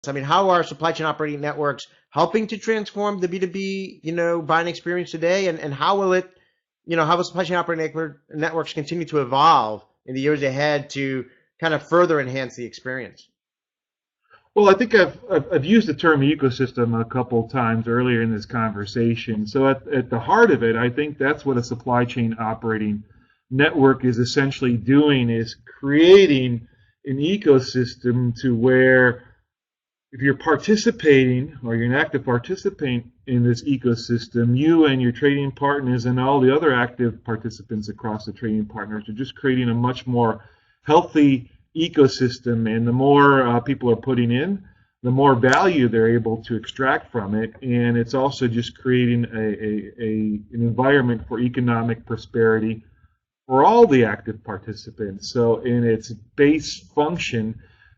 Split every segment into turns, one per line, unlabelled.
I mean, how are supply chain operating networks helping to transform the B2B, buying experience today? And how will it, how will supply chain operating networks continue to evolve in the years ahead to kind of further enhance the experience?
Well, I think I've used the term ecosystem a couple times earlier in this conversation. So at the heart of it, I think that's what a supply chain operating network is essentially doing, is creating an ecosystem to where if you're participating or you're an active participant in this ecosystem, you and your trading partners and all the other active participants across the trading partners are just creating a much more healthy ecosystem. And the more people are putting in, the more value they're able to extract from it. And it's also just creating an environment for economic prosperity for all the active participants. So in its base function,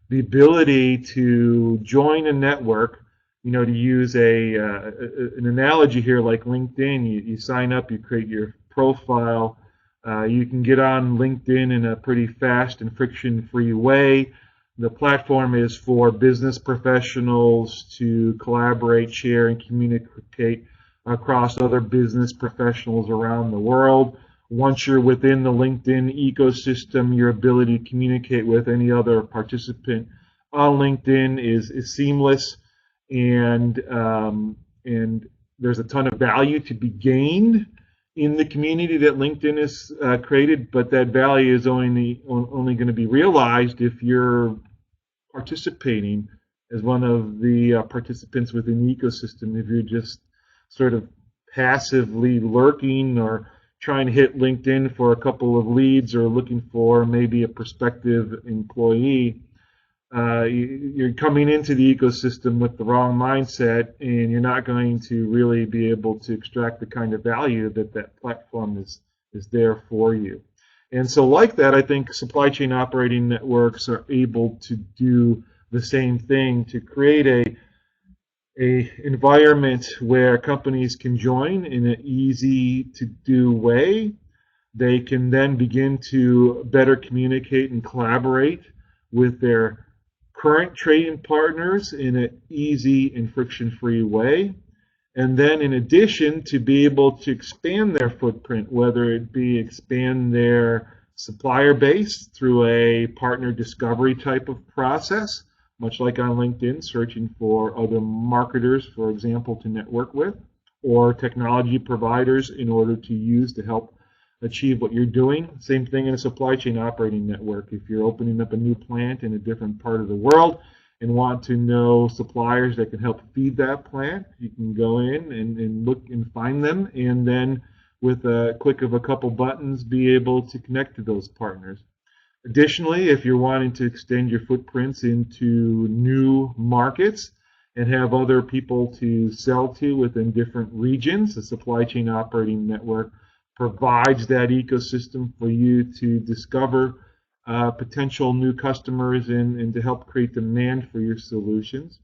the ability to join a network, to use an analogy here like LinkedIn, you sign up, you create your profile, you can get on LinkedIn in a pretty fast and friction-free way. The platform is for business professionals to collaborate, share, and communicate across other business professionals around the world. Once you're within the LinkedIn ecosystem, your ability to communicate with any other participant on LinkedIn is seamless, and there's a ton of value to be gained in the community that LinkedIn has created, but that value is only going to be realized if you're participating as one of the participants within the ecosystem. If you're just sort of passively lurking or trying to hit LinkedIn for a couple of leads or looking for maybe a prospective employee, you're coming into the ecosystem with the wrong mindset, and you're not going to really be able to extract the kind of value that platform is there for you. And so like that, I think supply chain operating networks are able to do the same thing, to create a environment where companies can join in an easy to do way. They can then begin to better communicate and collaborate with their current trading partners in an easy and friction-free way. And then in addition, to be able to expand their footprint, whether it be expand their supplier base through a partner discovery type of process, much like on LinkedIn, searching for other marketers, for example, to network with, or technology providers in order to use to help achieve what you're doing. Same thing in a supply chain operating network. If you're opening up a new plant in a different part of the world and want to know suppliers that can help feed that plant, you can go in and look and find them, and then with a click of a couple buttons be able to connect to those partners. Additionally, if you're wanting to extend your footprints into new markets and have other people to sell to within different regions, the supply chain operating network provides that ecosystem for you to discover potential new customers and to help create demand for your solutions.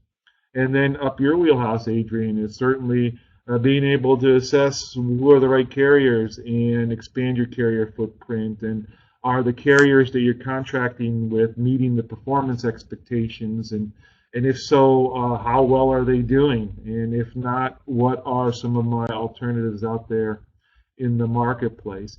And then up your wheelhouse, Adrian, is certainly being able to assess who are the right carriers and expand your carrier footprint, and are the carriers that you're contracting with meeting the performance expectations, and if so, how well are they doing? And if not, what are some of my alternatives out there in the marketplace?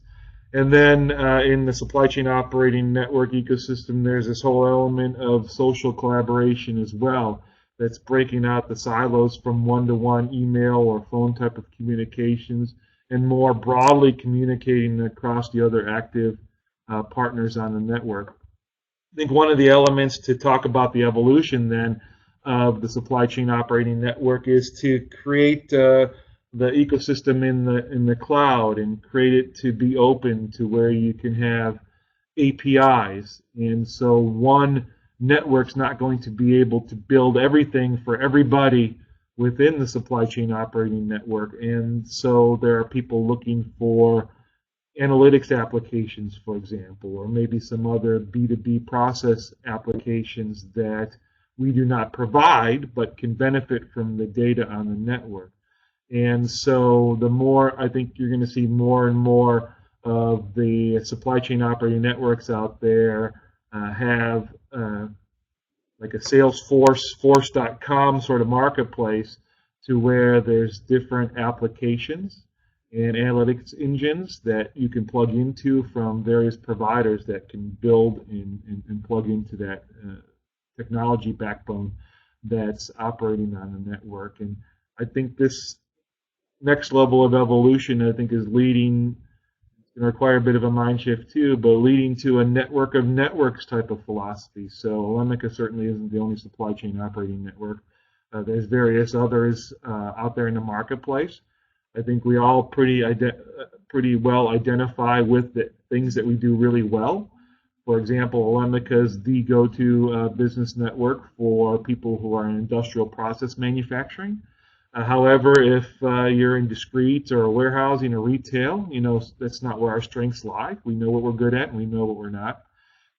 And then in the supply chain operating network ecosystem, there's this whole element of social collaboration as well, that's breaking out the silos from one-to-one email or phone type of communications and more broadly communicating across the other active partners on the network. I think one of the elements to talk about the evolution then of the supply chain operating network is to create the ecosystem in the cloud and create it to be open to where you can have APIs. And so one network's not going to be able to build everything for everybody within the supply chain operating network. And so there are people looking for analytics applications, for example, or maybe some other B2B process applications that we do not provide but can benefit from the data on the network. And so the more, I think you're going to see more and more of the supply chain operating networks out there have like a Salesforce, Force.com sort of marketplace, to where there's different applications and analytics engines that you can plug into from various providers that can build and plug into that technology backbone that's operating on the network. And I think this next level of evolution, I think, is leading, it's going to require a bit of a mind shift too, but leading to a network of networks type of philosophy. So Elemica certainly isn't the only supply chain operating network. There's various others out there in the marketplace. I think we all pretty well identify with the things that we do really well. For example, Elemica is the go-to business network for people who are in industrial process manufacturing. However, if you're in discrete or warehousing or retail, that's not where our strengths lie. We know what we're good at and we know what we're not.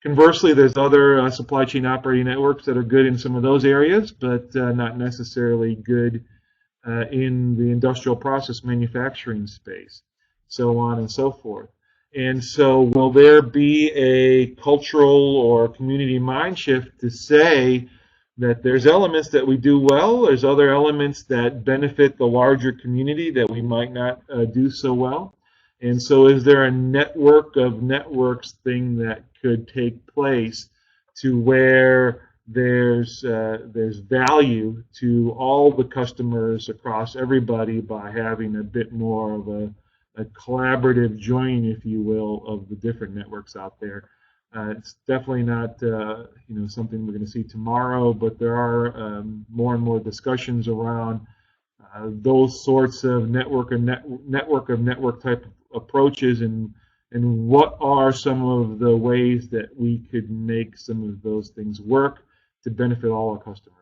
Conversely, there's other supply chain operating networks that are good in some of those areas, but not necessarily good in the industrial process manufacturing space, so on and so forth. And so will there be a cultural or community mind shift to say that there's elements that we do well, there's other elements that benefit the larger community that we might not do so well? And so is there a network of networks thing that could take place to where there's value to all the customers across everybody by having a bit more of a collaborative joining, if you will, of the different networks out there? It's definitely not something we're going to see tomorrow, but there are more and more discussions around those sorts of network of network type approaches, and what are some of the ways that we could make some of those things work to benefit all our customers.